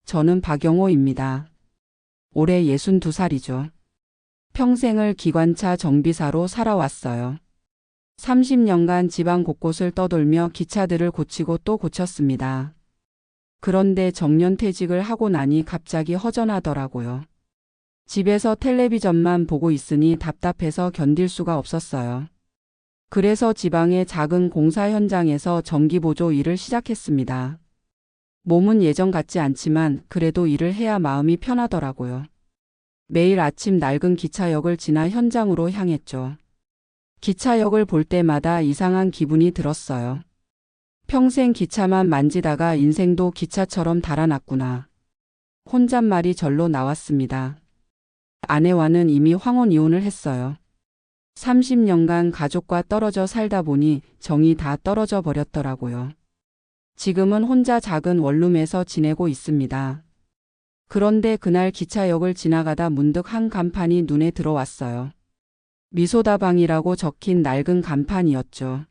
저는 박영호입니다. 올해 62살이죠. 평생을 기관차 정비사로 살아왔어요. 30년간 지방 곳곳을 떠돌며 기차들을 고치고 또 고쳤습니다. 그런데 정년퇴직을 하고 나니 갑자기 허전하더라고요. 집에서 텔레비전만 보고 있으니 답답해서 견딜 수가 없었어요. 그래서 지방의 작은 공사 현장에서 정기보조 일을 시작했습니다. 몸은 예전 같지 않지만 그래도 일을 해야 마음이 편하더라고요. 매일 아침 낡은 기차역을 지나 현장으로 향했죠. 기차역을 볼 때마다 이상한 기분이 들었어요. 평생 기차만 만지다가 인생도 기차처럼 달아났구나. 혼잣말이 절로 나왔습니다. 아내와는 이미 황혼 이혼을 했어요. 30년간 가족과 떨어져 살다 보니 정이 다 떨어져 버렸더라고요. 지금은 혼자 작은 원룸에서 지내고 있습니다. 그런데 그날 기차역을 지나가다 문득 한 간판이 눈에 들어왔어요. 미소다방이라고 적힌 낡은 간판이었죠.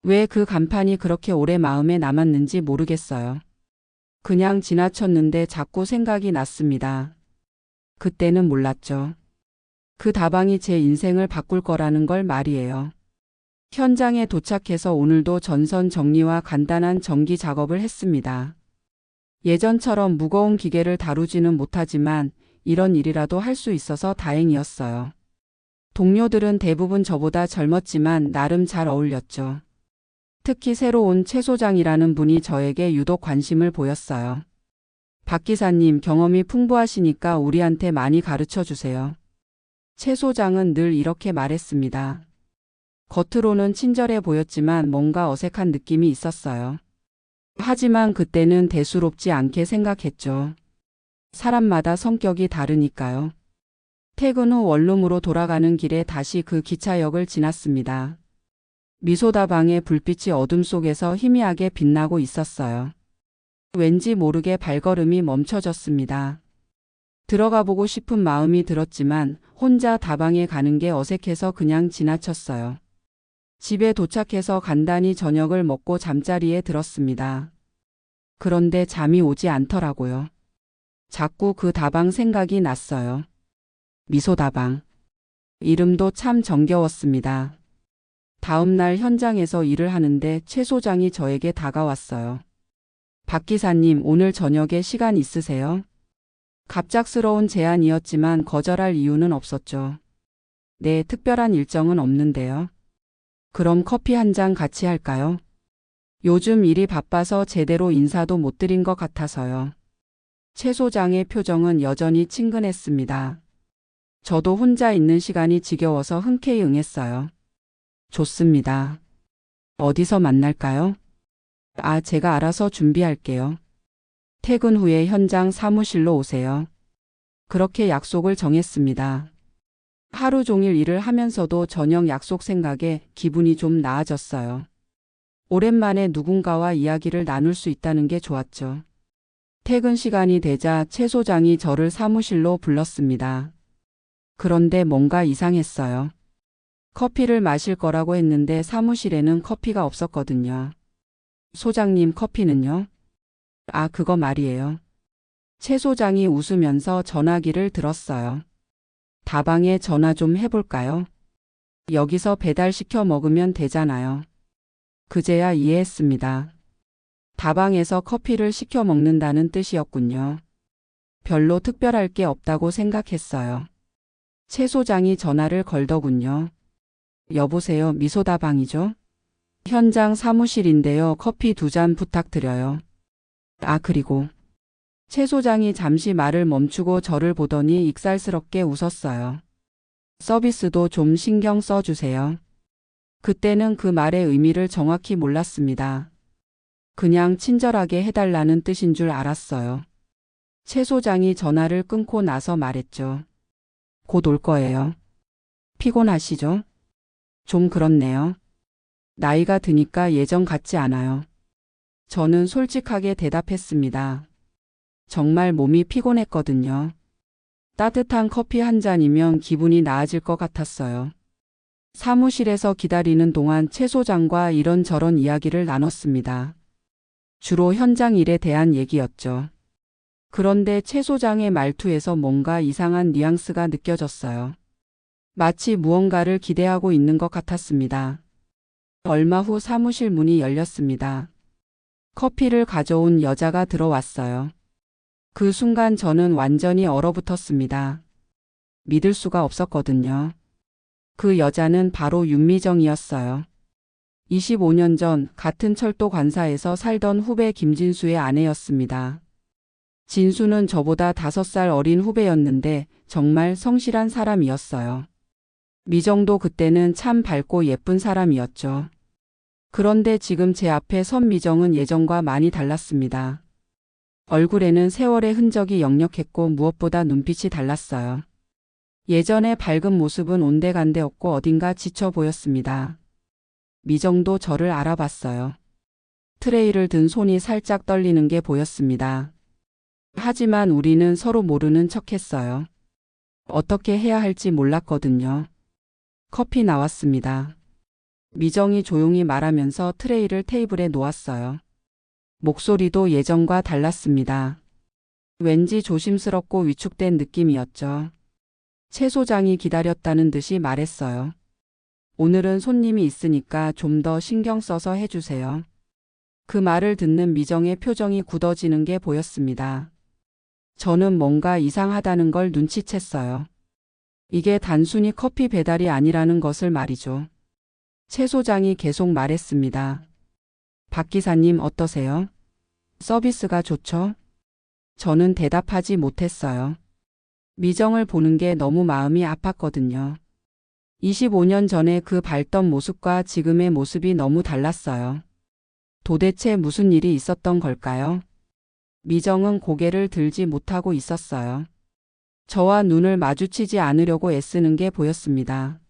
왜 그 간판이 그렇게 오래 마음에 남았는지 모르겠어요. 그냥 지나쳤는데 자꾸 생각이 났습니다. 그때는 몰랐죠. 그 다방이 제 인생을 바꿀 거라는 걸 말이에요. 현장에 도착해서 오늘도 전선 정리와 간단한 정기 작업을 했습니다. 예전처럼 무거운 기계를 다루지는 못하지만 이런 일이라도 할 수 있어서 다행이었어요. 동료들은 대부분 저보다 젊었지만 나름 잘 어울렸죠. 특히 새로 온 최 소장이라는 분이 저에게 유독 관심을 보였어요. 박 기사님 경험이 풍부하시니까 우리한테 많이 가르쳐 주세요. 최 소장은 늘 이렇게 말했습니다. 겉으로는 친절해 보였지만 뭔가 어색한 느낌이 있었어요. 하지만 그때는 대수롭지 않게 생각했죠. 사람마다 성격이 다르니까요. 퇴근 후 원룸으로 돌아가는 길에 다시 그 기차역을 지났습니다. 미소다방의 불빛이 어둠 속에서 희미하게 빛나고 있었어요. 왠지 모르게 발걸음이 멈춰졌습니다. 들어가 보고 싶은 마음이 들었지만 혼자 다방에 가는 게 어색해서 그냥 지나쳤어요. 집에 도착해서 간단히 저녁을 먹고 잠자리에 들었습니다. 그런데 잠이 오지 않더라고요. 자꾸 그 다방 생각이 났어요. 미소다방. 이름도 참 정겨웠습니다. 다음 날 현장에서 일을 하는데 최 소장이 저에게 다가왔어요. 박 기사님, 오늘 저녁에 시간 있으세요? 갑작스러운 제안이었지만 거절할 이유는 없었죠. 네, 특별한 일정은 없는데요. 그럼 커피 한 잔 같이 할까요? 요즘 일이 바빠서 제대로 인사도 못 드린 것 같아서요. 최 소장의 표정은 여전히 친근했습니다. 저도 혼자 있는 시간이 지겨워서 흔쾌히 응했어요. 좋습니다. 어디서 만날까요? 제가 알아서 준비할게요. 퇴근 후에 현장 사무실로 오세요. 그렇게 약속을 정했습니다. 하루 종일 일을 하면서도 저녁 약속 생각에 기분이 좀 나아졌어요. 오랜만에 누군가와 이야기를 나눌 수 있다는 게 좋았죠. 퇴근 시간이 되자 최 소장이 저를 사무실로 불렀습니다. 그런데 뭔가 이상했어요. 커피를 마실 거라고 했는데 사무실에는 커피가 없었거든요. 소장님, 커피는요? 그거 말이에요. 최 소장이 웃으면서 전화기를 들었어요. 다방에 전화 좀 해볼까요? 여기서 배달시켜 먹으면 되잖아요. 그제야 이해했습니다. 다방에서 커피를 시켜 먹는다는 뜻이었군요. 별로 특별할 게 없다고 생각했어요. 최 소장이 전화를 걸더군요. 여보세요, 미소다방이죠? 현장 사무실인데요. 커피 2잔 부탁드려요. 그리고 최 소장이 잠시 말을 멈추고 저를 보더니 익살스럽게 웃었어요. 서비스도 좀 신경 써주세요. 그때는 그 말의 의미를 정확히 몰랐습니다. 그냥 친절하게 해달라는 뜻인 줄 알았어요. 최 소장이 전화를 끊고 나서 말했죠. 곧 올 거예요. 피곤하시죠? 좀 그렇네요. 나이가 드니까 예전 같지 않아요. 저는 솔직하게 대답했습니다. 정말 몸이 피곤했거든요. 따뜻한 커피 한 잔이면 기분이 나아질 것 같았어요. 사무실에서 기다리는 동안 최 소장과 이런저런 이야기를 나눴습니다. 주로 현장 일에 대한 얘기였죠. 그런데 최 소장의 말투에서 뭔가 이상한 뉘앙스가 느껴졌어요. 마치 무언가를 기대하고 있는 것 같았습니다. 얼마 후 사무실 문이 열렸습니다. 커피를 가져온 여자가 들어왔어요. 그 순간 저는 완전히 얼어붙었습니다. 믿을 수가 없었거든요. 그 여자는 바로 윤미정이었어요. 25년 전 같은 철도 관사에서 살던 후배 김진수의 아내였습니다. 진수는 저보다 5살 어린 후배였는데 정말 성실한 사람이었어요. 미정도 그때는 참 밝고 예쁜 사람이었죠. 그런데 지금 제 앞에 선 미정은 예전과 많이 달랐습니다. 얼굴에는 세월의 흔적이 역력했고 무엇보다 눈빛이 달랐어요. 예전의 밝은 모습은 온데간데 없고 어딘가 지쳐 보였습니다. 미정도 저를 알아봤어요. 트레이를 든 손이 살짝 떨리는 게 보였습니다. 하지만 우리는 서로 모르는 척했어요. 어떻게 해야 할지 몰랐거든요. 커피 나왔습니다. 미정이 조용히 말하면서 트레이를 테이블에 놓았어요. 목소리도 예전과 달랐습니다. 왠지 조심스럽고 위축된 느낌이었죠. 최 소장이 기다렸다는 듯이 말했어요. 오늘은 손님이 있으니까 좀 더 신경 써서 해주세요. 그 말을 듣는 미정의 표정이 굳어지는 게 보였습니다. 저는 뭔가 이상하다는 걸 눈치챘어요. 이게 단순히 커피 배달이 아니라는 것을 말이죠. 최 소장이 계속 말했습니다. 박 기사님 어떠세요? 서비스가 좋죠? 저는 대답하지 못했어요. 미정을 보는 게 너무 마음이 아팠거든요. 25년 전에 그 밝던 모습과 지금의 모습이 너무 달랐어요. 도대체 무슨 일이 있었던 걸까요? 미정은 고개를 들지 못하고 있었어요. 저와 눈을 마주치지 않으려고 애쓰는 게 보였습니다.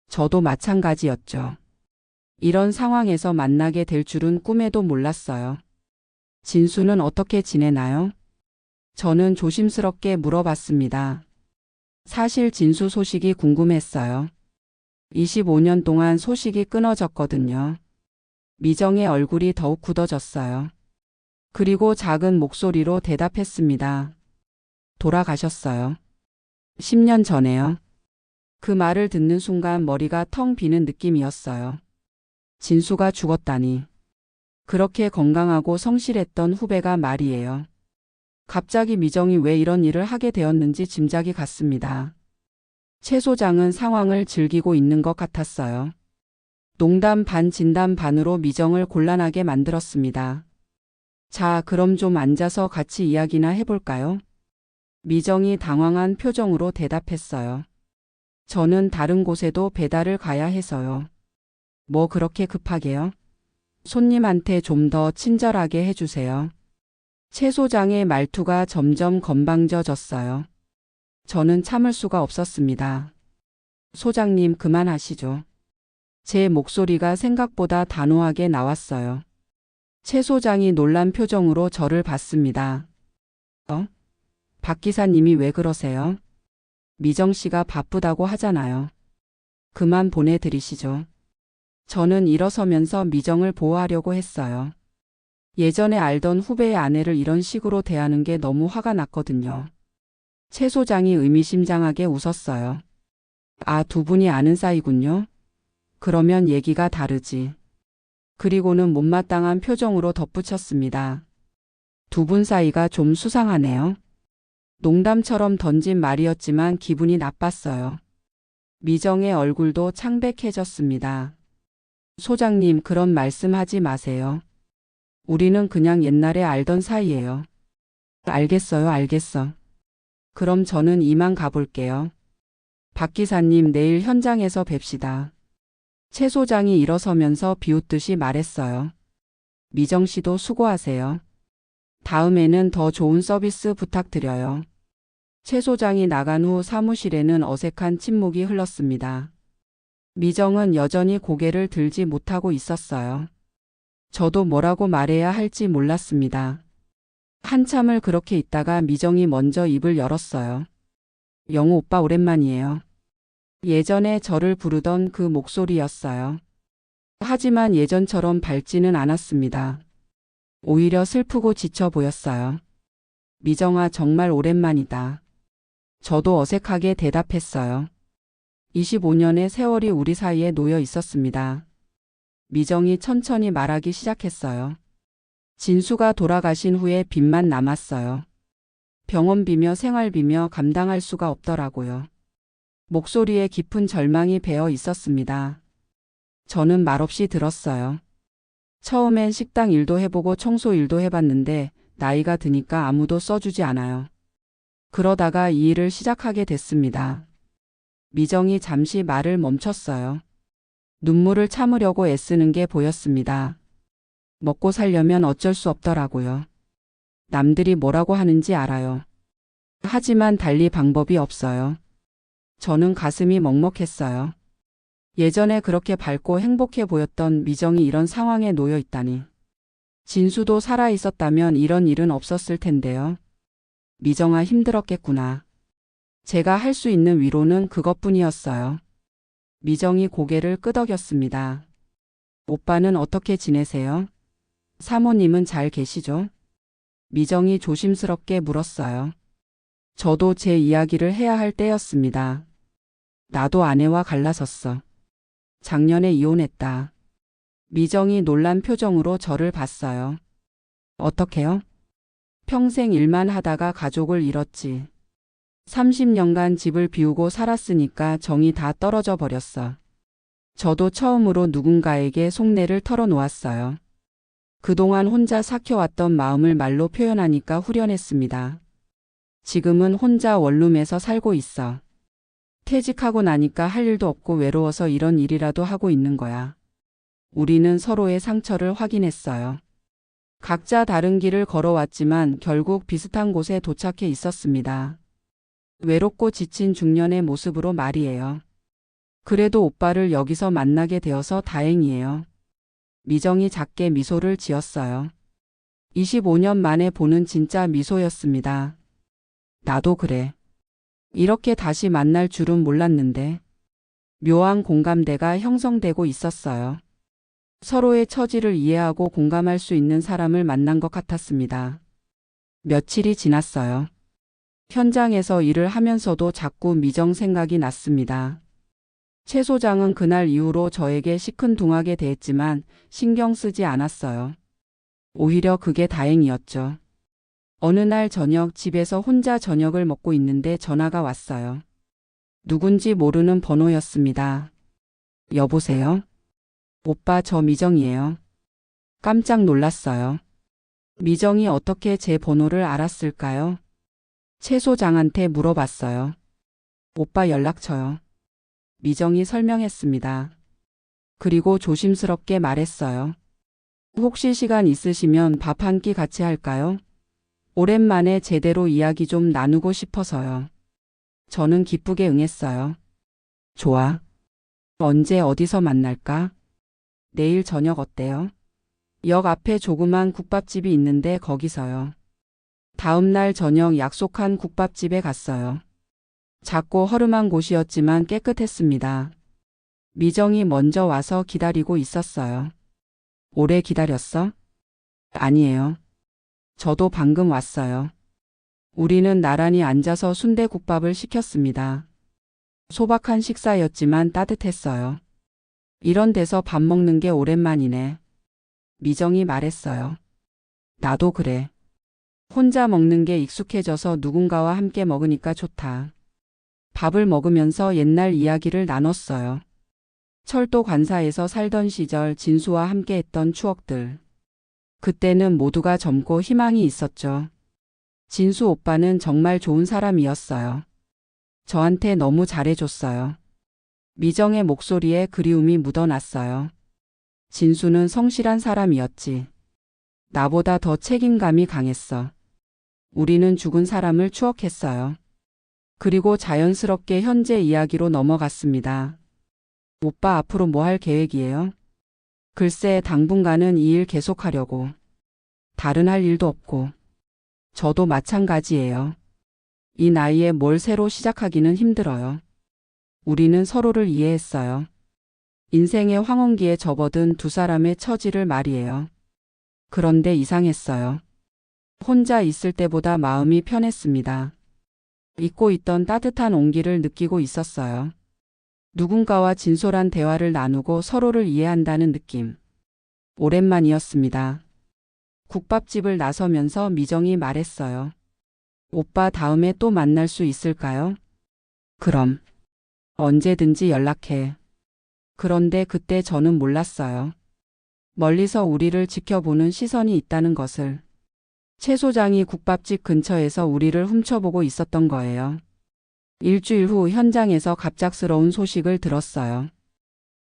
저도 마찬가지였죠. 이런 상황에서 만나게 될 줄은 꿈에도 몰랐어요. 진수는 어떻게 지내나요? 저는 조심스럽게 물어봤습니다. 사실 진수 소식이 궁금했어요. 25년 동안 소식이 끊어졌거든요. 미정의 얼굴이 더욱 굳어졌어요. 그리고 작은 목소리로 대답했습니다. 돌아가셨어요. 10년 전에요. 그 말을 듣는 순간 머리가 텅 비는 느낌이었어요. 진수가 죽었다니. 그렇게 건강하고 성실했던 후배가 말이에요. 갑자기 미정이 왜 이런 일을 하게 되었는지 짐작이 갔습니다. 최 소장은 상황을 즐기고 있는 것 같았어요. 농담 반 진담 반으로 미정을 곤란하게 만들었습니다. 자, 그럼 좀 앉아서 같이 이야기나 해볼까요? 미정이 당황한 표정으로 대답했어요. 저는 다른 곳에도 배달을 가야 해서요. 뭐 그렇게 급하게요? 손님한테 좀 더 친절하게 해주세요. 최 소장의 말투가 점점 건방져졌어요. 저는 참을 수가 없었습니다. 소장님 그만하시죠. 제 목소리가 생각보다 단호하게 나왔어요. 최 소장이 놀란 표정으로 저를 봤습니다. 박 기사님이 왜 그러세요? 미정 씨가 바쁘다고 하잖아요. 그만 보내드리시죠. 저는 일어서면서 미정을 보호하려고 했어요. 예전에 알던 후배의 아내를 이런 식으로 대하는 게 너무 화가 났거든요. 최 소장이 의미심장하게 웃었어요. 아, 두 분이 아는 사이군요. 그러면 얘기가 다르지. 그리고는 못마땅한 표정으로 덧붙였습니다. 두 분 사이가 좀 수상하네요. 농담처럼 던진 말이었지만 기분이 나빴어요. 미정의 얼굴도 창백해졌습니다. 소장님 그런 말씀하지 마세요. 우리는 그냥 옛날에 알던 사이예요. 알겠어요, 알겠어. 그럼 저는 이만 가볼게요. 박 기사님 내일 현장에서 뵙시다. 최 소장이 일어서면서 비웃듯이 말했어요. 미정 씨도 수고하세요. 다음에는 더 좋은 서비스 부탁드려요. 최 소장이 나간 후 사무실에는 어색한 침묵이 흘렀습니다. 미정은 여전히 고개를 들지 못하고 있었어요. 저도 뭐라고 말해야 할지 몰랐습니다. 한참을 그렇게 있다가 미정이 먼저 입을 열었어요. 영우 오빠 오랜만이에요. 예전에 저를 부르던 그 목소리였어요. 하지만 예전처럼 밝지는 않았습니다. 오히려 슬프고 지쳐 보였어요. 미정아, 정말 오랜만이다. 저도 어색하게 대답했어요. 25년의 세월이 우리 사이에 놓여 있었습니다. 미정이 천천히 말하기 시작했어요. 진수가 돌아가신 후에 빚만 남았어요. 병원비며 생활비며 감당할 수가 없더라고요. 목소리에 깊은 절망이 배어 있었습니다. 저는 말없이 들었어요. 처음엔 식당 일도 해보고 청소 일도 해봤는데 나이가 드니까 아무도 써주지 않아요. 그러다가 이 일을 시작하게 됐습니다. 미정이 잠시 말을 멈췄어요. 눈물을 참으려고 애쓰는 게 보였습니다. 먹고 살려면 어쩔 수 없더라고요. 남들이 뭐라고 하는지 알아요. 하지만 달리 방법이 없어요. 저는 가슴이 먹먹했어요. 예전에 그렇게 밝고 행복해 보였던 미정이 이런 상황에 놓여 있다니. 진수도 살아 있었다면 이런 일은 없었을 텐데요. 미정아, 힘들었겠구나. 제가 할 수 있는 위로는 그것뿐이었어요. 미정이 고개를 끄덕였습니다. 오빠는 어떻게 지내세요? 사모님은 잘 계시죠? 미정이 조심스럽게 물었어요. 저도 제 이야기를 해야 할 때였습니다. 나도 아내와 갈라섰어. 작년에 이혼했다. 미정이 놀란 표정으로 저를 봤어요. 어떻게요? 평생 일만 하다가 가족을 잃었지. 30년간 집을 비우고 살았으니까 정이 다 떨어져 버렸어. 저도 처음으로 누군가에게 속내를 털어놓았어요. 그동안 혼자 삭혀왔던 마음을 말로 표현하니까 후련했습니다. 지금은 혼자 원룸에서 살고 있어. 퇴직하고 나니까 할 일도 없고 외로워서 이런 일이라도 하고 있는 거야. 우리는 서로의 상처를 확인했어요. 각자 다른 길을 걸어왔지만 결국 비슷한 곳에 도착해 있었습니다. 외롭고 지친 중년의 모습으로 말이에요. 그래도 오빠를 여기서 만나게 되어서 다행이에요. 미정이 작게 미소를 지었어요. 25년 만에 보는 진짜 미소였습니다. 나도 그래. 이렇게 다시 만날 줄은 몰랐는데. 묘한 공감대가 형성되고 있었어요. 서로의 처지를 이해하고 공감할 수 있는 사람을 만난 것 같았습니다. 며칠이 지났어요. 현장에서 일을 하면서도 자꾸 미정 생각이 났습니다. 최 소장은 그날 이후로 저에게 시큰둥하게 대했지만 신경 쓰지 않았어요. 오히려 그게 다행이었죠. 어느 날 저녁 집에서 혼자 저녁을 먹고 있는데 전화가 왔어요. 누군지 모르는 번호였습니다. 여보세요? 오빠, 저 미정이에요. 깜짝 놀랐어요. 미정이 어떻게 제 번호를 알았을까요? 최 소장한테 물어봤어요. 오빠 연락처요. 미정이 설명했습니다. 그리고 조심스럽게 말했어요. 혹시 시간 있으시면 밥 한 끼 같이 할까요? 오랜만에 제대로 이야기 좀 나누고 싶어서요. 저는 기쁘게 응했어요. 좋아. 언제 어디서 만날까? 내일 저녁 어때요? 역 앞에 조그만 국밥집이 있는데 거기서요. 다음 날 저녁 약속한 국밥집에 갔어요. 작고 허름한 곳이었지만 깨끗했습니다. 미정이 먼저 와서 기다리고 있었어요. 오래 기다렸어? 아니에요. 저도 방금 왔어요. 우리는 나란히 앉아서 순대국밥을 시켰습니다. 소박한 식사였지만 따뜻했어요. 이런 데서 밥 먹는 게 오랜만이네. 미정이 말했어요. 나도 그래. 혼자 먹는 게 익숙해져서 누군가와 함께 먹으니까 좋다. 밥을 먹으면서 옛날 이야기를 나눴어요. 철도 관사에서 살던 시절 진수와 함께 했던 추억들. 그때는 모두가 젊고 희망이 있었죠. 진수 오빠는 정말 좋은 사람이었어요. 저한테 너무 잘해줬어요. 미정의 목소리에 그리움이 묻어났어요. 진수는 성실한 사람이었지. 나보다 더 책임감이 강했어. 우리는 죽은 사람을 추억했어요. 그리고 자연스럽게 현재 이야기로 넘어갔습니다. 오빠 앞으로 뭐 할 계획이에요? 글쎄, 당분간은 이 일 계속하려고. 다른 할 일도 없고. 저도 마찬가지예요. 이 나이에 뭘 새로 시작하기는 힘들어요. 우리는 서로를 이해했어요. 인생의 황혼기에 접어든 두 사람의 처지를 말이에요. 그런데 이상했어요. 혼자 있을 때보다 마음이 편했습니다. 잊고 있던 따뜻한 온기를 느끼고 있었어요. 누군가와 진솔한 대화를 나누고 서로를 이해한다는 느낌. 오랜만이었습니다. 국밥집을 나서면서 미정이 말했어요. 오빠 다음에 또 만날 수 있을까요? 그럼. 언제든지 연락해. 그런데 그때 저는 몰랐어요. 멀리서 우리를 지켜보는 시선이 있다는 것을. 최 소장이 국밥집 근처에서 우리를 훔쳐보고 있었던 거예요. 일주일 후 현장에서 갑작스러운 소식을 들었어요.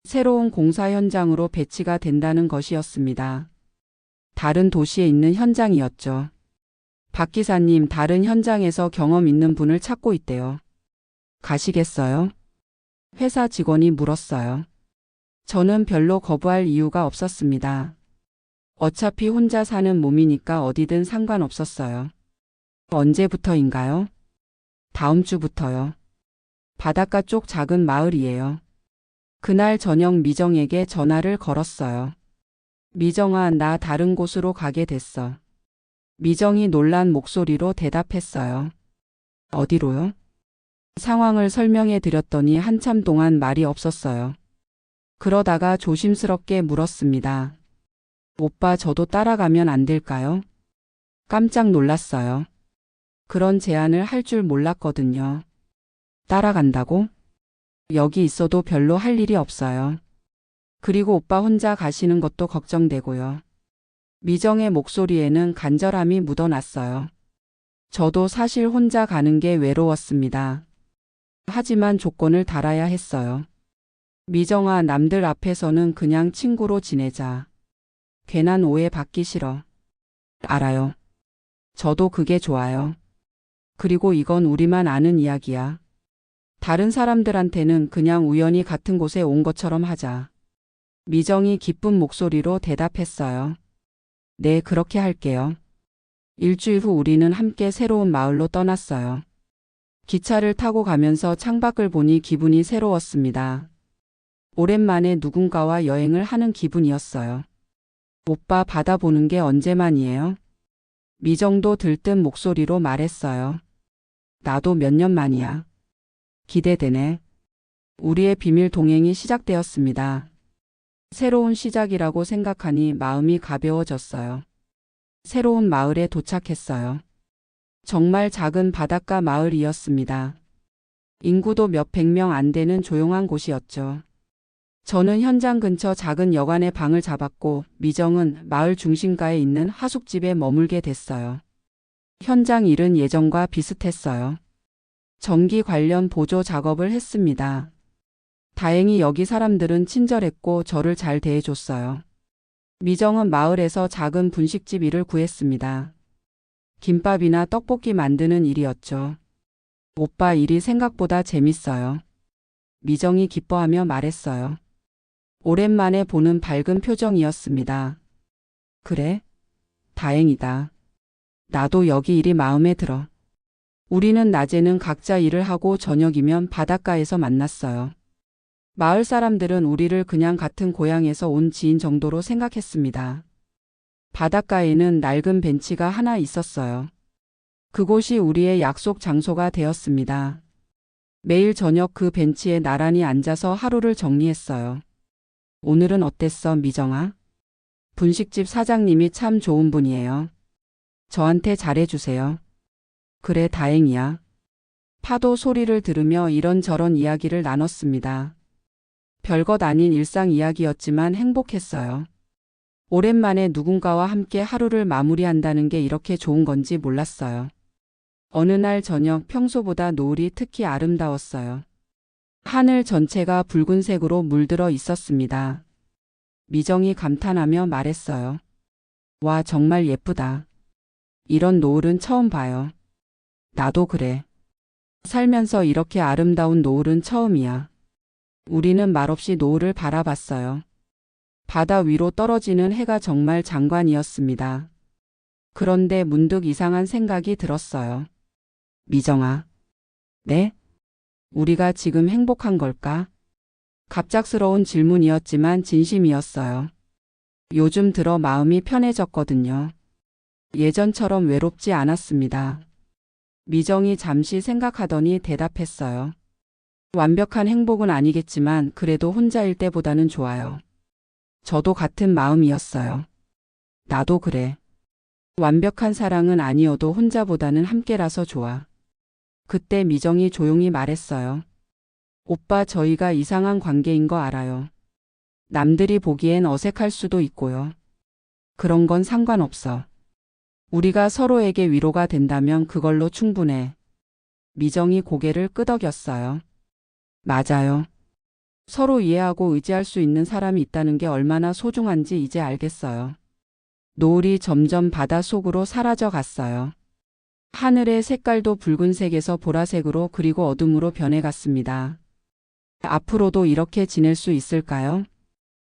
새로운 공사 현장으로 배치가 된다는 것이었습니다. 다른 도시에 있는 현장이었죠. 박 기사님, 다른 현장에서 경험 있는 분을 찾고 있대요. 가시겠어요? 회사 직원이 물었어요. 저는 별로 거부할 이유가 없었습니다. 어차피 혼자 사는 몸이니까 어디든 상관없었어요. 언제부터인가요? 다음 주부터요. 바닷가 쪽 작은 마을이에요. 그날 저녁 미정에게 전화를 걸었어요. 미정아, 나 다른 곳으로 가게 됐어. 미정이 놀란 목소리로 대답했어요. 어디로요? 상황을 설명해 드렸더니 한참 동안 말이 없었어요. 그러다가 조심스럽게 물었습니다. 오빠, 저도 따라가면 안 될까요? 깜짝 놀랐어요. 그런 제안을 할 줄 몰랐거든요. 따라간다고? 여기 있어도 별로 할 일이 없어요. 그리고 오빠 혼자 가시는 것도 걱정되고요. 미정의 목소리에는 간절함이 묻어났어요. 저도 사실 혼자 가는 게 외로웠습니다. 하지만 조건을 달아야 했어요. 미정아, 남들 앞에서는 그냥 친구로 지내자. 괜한 오해 받기 싫어. 알아요. 저도 그게 좋아요. 그리고 이건 우리만 아는 이야기야. 다른 사람들한테는 그냥 우연히 같은 곳에 온 것처럼 하자. 미정이 기쁜 목소리로 대답했어요. 네, 그렇게 할게요. 일주일 후 우리는 함께 새로운 마을로 떠났어요. 기차를 타고 가면서 창밖을 보니 기분이 새로웠습니다. 오랜만에 누군가와 여행을 하는 기분이었어요. 오빠, 바다 보는 게 언제만이에요? 미정도 들뜬 목소리로 말했어요. 나도 몇 년 만이야. 기대되네. 우리의 비밀 동행이 시작되었습니다. 새로운 시작이라고 생각하니 마음이 가벼워졌어요. 새로운 마을에 도착했어요. 정말 작은 바닷가 마을이었습니다. 인구도 몇백 명 안 되는 조용한 곳이었죠. 저는 현장 근처 작은 여관에 방을 잡았고 미정은 마을 중심가에 있는 하숙집에 머물게 됐어요. 현장 일은 예전과 비슷했어요. 전기 관련 보조 작업을 했습니다. 다행히 여기 사람들은 친절했고 저를 잘 대해줬어요. 미정은 마을에서 작은 분식집 일을 구했습니다. 김밥이나 떡볶이 만드는 일이었죠. 오빠, 일이 생각보다 재밌어요. 미정이 기뻐하며 말했어요. 오랜만에 보는 밝은 표정이었습니다. 그래? 다행이다. 나도 여기 일이 마음에 들어. 우리는 낮에는 각자 일을 하고 저녁이면 바닷가에서 만났어요. 마을 사람들은 우리를 그냥 같은 고향에서 온 지인 정도로 생각했습니다. 바닷가에는 낡은 벤치가 하나 있었어요. 그곳이 우리의 약속 장소가 되었습니다. 매일 저녁 그 벤치에 나란히 앉아서 하루를 정리했어요. 오늘은 어땠어, 미정아? 분식집 사장님이 참 좋은 분이에요. 저한테 잘해주세요. 그래, 다행이야. 파도 소리를 들으며 이런저런 이야기를 나눴습니다. 별것 아닌 일상 이야기였지만 행복했어요. 오랜만에 누군가와 함께 하루를 마무리한다는 게 이렇게 좋은 건지 몰랐어요. 어느 날 저녁, 평소보다 노을이 특히 아름다웠어요. 하늘 전체가 붉은색으로 물들어 있었습니다. 미정이 감탄하며 말했어요. 와, 정말 예쁘다. 이런 노을은 처음 봐요. 나도 그래. 살면서 이렇게 아름다운 노을은 처음이야. 우리는 말없이 노을을 바라봤어요. 바다 위로 떨어지는 해가 정말 장관이었습니다. 그런데 문득 이상한 생각이 들었어요. 미정아. 네? 우리가 지금 행복한 걸까? 갑작스러운 질문이었지만 진심이었어요. 요즘 들어 마음이 편해졌거든요. 예전처럼 외롭지 않았습니다. 미정이 잠시 생각하더니 대답했어요. 완벽한 행복은 아니겠지만 그래도 혼자일 때보다는 좋아요. 저도 같은 마음이었어요. 나도 그래. 완벽한 사랑은 아니어도 혼자보다는 함께라서 좋아. 그때 미정이 조용히 말했어요. 오빠, 저희가 이상한 관계인 거 알아요. 남들이 보기엔 어색할 수도 있고요. 그런 건 상관없어. 우리가 서로에게 위로가 된다면 그걸로 충분해. 미정이 고개를 끄덕였어요. 맞아요. 서로 이해하고 의지할 수 있는 사람이 있다는 게 얼마나 소중한지 이제 알겠어요. 노을이 점점 바닷속으로 사라져 갔어요. 하늘의 색깔도 붉은색에서 보라색으로 그리고 어둠으로 변해갔습니다. 앞으로도 이렇게 지낼 수 있을까요?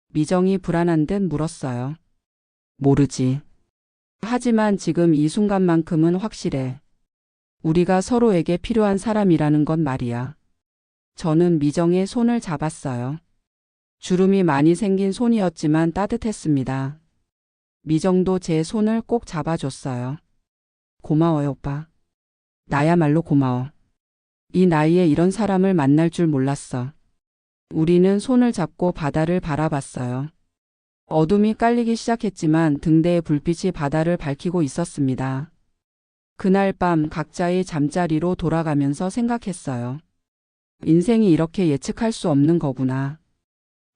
미정이 불안한 듯 물었어요. 모르지. 하지만 지금 이 순간만큼은 확실해. 우리가 서로에게 필요한 사람이라는 건 말이야. 저는 미정의 손을 잡았어요. 주름이 많이 생긴 손이었지만 따뜻했습니다. 미정도 제 손을 꼭 잡아줬어요. 고마워요, 오빠. 나야말로 고마워. 이 나이에 이런 사람을 만날 줄 몰랐어. 우리는 손을 잡고 바다를 바라봤어요. 어둠이 깔리기 시작했지만 등대의 불빛이 바다를 밝히고 있었습니다. 그날 밤 각자의 잠자리로 돌아가면서 생각했어요. 인생이 이렇게 예측할 수 없는 거구나.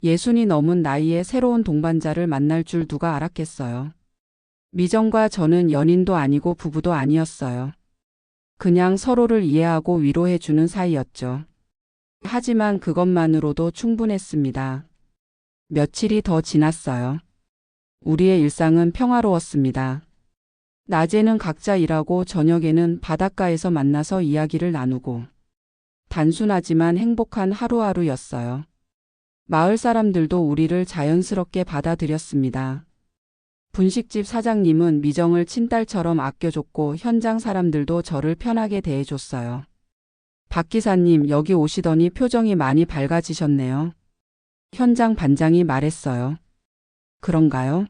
60이 넘은 나이에 새로운 동반자를 만날 줄 누가 알았겠어요. 미정과 저는 연인도 아니고 부부도 아니었어요. 그냥 서로를 이해하고 위로해주는 사이였죠. 하지만 그것만으로도 충분했습니다. 며칠이 더 지났어요. 우리의 일상은 평화로웠습니다. 낮에는 각자 일하고 저녁에는 바닷가에서 만나서 이야기를 나누고 단순하지만 행복한 하루하루였어요. 마을 사람들도 우리를 자연스럽게 받아들였습니다. 분식집 사장님은 미정을 친딸처럼 아껴줬고 현장 사람들도 저를 편하게 대해줬어요. 박 기사님, 여기 오시더니 표정이 많이 밝아지셨네요. 현장 반장이 말했어요. 그런가요?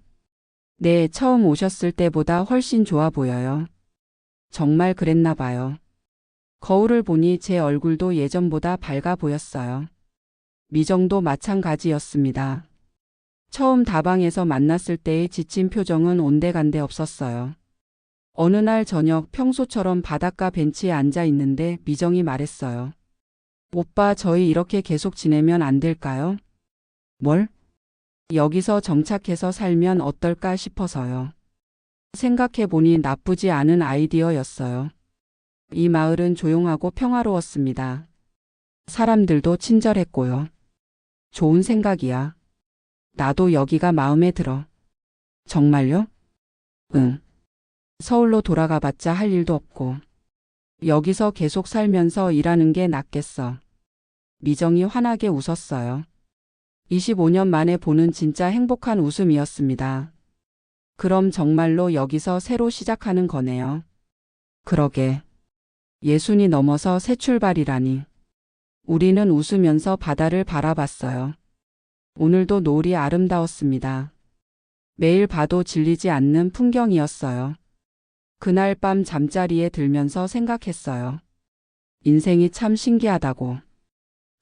네, 처음 오셨을 때보다 훨씬 좋아 보여요. 정말 그랬나 봐요. 거울을 보니 제 얼굴도 예전보다 밝아 보였어요. 미정도 마찬가지였습니다. 처음 다방에서 만났을 때의 지친 표정은 온데간데 없었어요. 어느 날 저녁 평소처럼 바닷가 벤치에 앉아 있는데 미정이 말했어요. 오빠, 저희 이렇게 계속 지내면 안 될까요? 뭘? 여기서 정착해서 살면 어떨까 싶어서요. 생각해보니 나쁘지 않은 아이디어였어요. 이 마을은 조용하고 평화로웠습니다. 사람들도 친절했고요. 좋은 생각이야. 나도 여기가 마음에 들어. 정말요? 응. 서울로 돌아가봤자 할 일도 없고 여기서 계속 살면서 일하는 게 낫겠어. 미정이 환하게 웃었어요. 25년 만에 보는 진짜 행복한 웃음이었습니다. 그럼 정말로 여기서 새로 시작하는 거네요. 그러게. 60이 넘어서 새 출발이라니. 우리는 웃으면서 바다를 바라봤어요. 오늘도 노을이 아름다웠습니다. 매일 봐도 질리지 않는 풍경이었어요. 그날 밤 잠자리에 들면서 생각했어요. 인생이 참 신기하다고.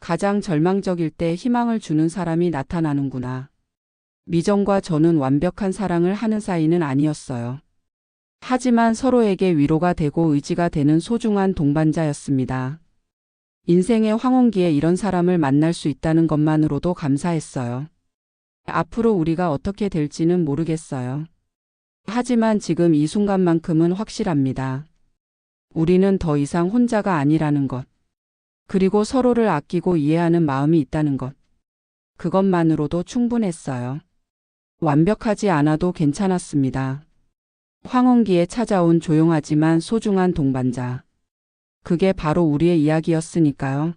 가장 절망적일 때 희망을 주는 사람이 나타나는구나. 미정과 저는 완벽한 사랑을 하는 사이는 아니었어요. 하지만 서로에게 위로가 되고 의지가 되는 소중한 동반자였습니다. 인생의 황혼기에 이런 사람을 만날 수 있다는 것만으로도 감사했어요. 앞으로 우리가 어떻게 될지는 모르겠어요. 하지만 지금 이 순간만큼은 확실합니다. 우리는 더 이상 혼자가 아니라는 것. 그리고 서로를 아끼고 이해하는 마음이 있다는 것. 그것만으로도 충분했어요. 완벽하지 않아도 괜찮았습니다. 황혼기에 찾아온 조용하지만 소중한 동반자. 그게 바로 우리의 이야기였으니까요.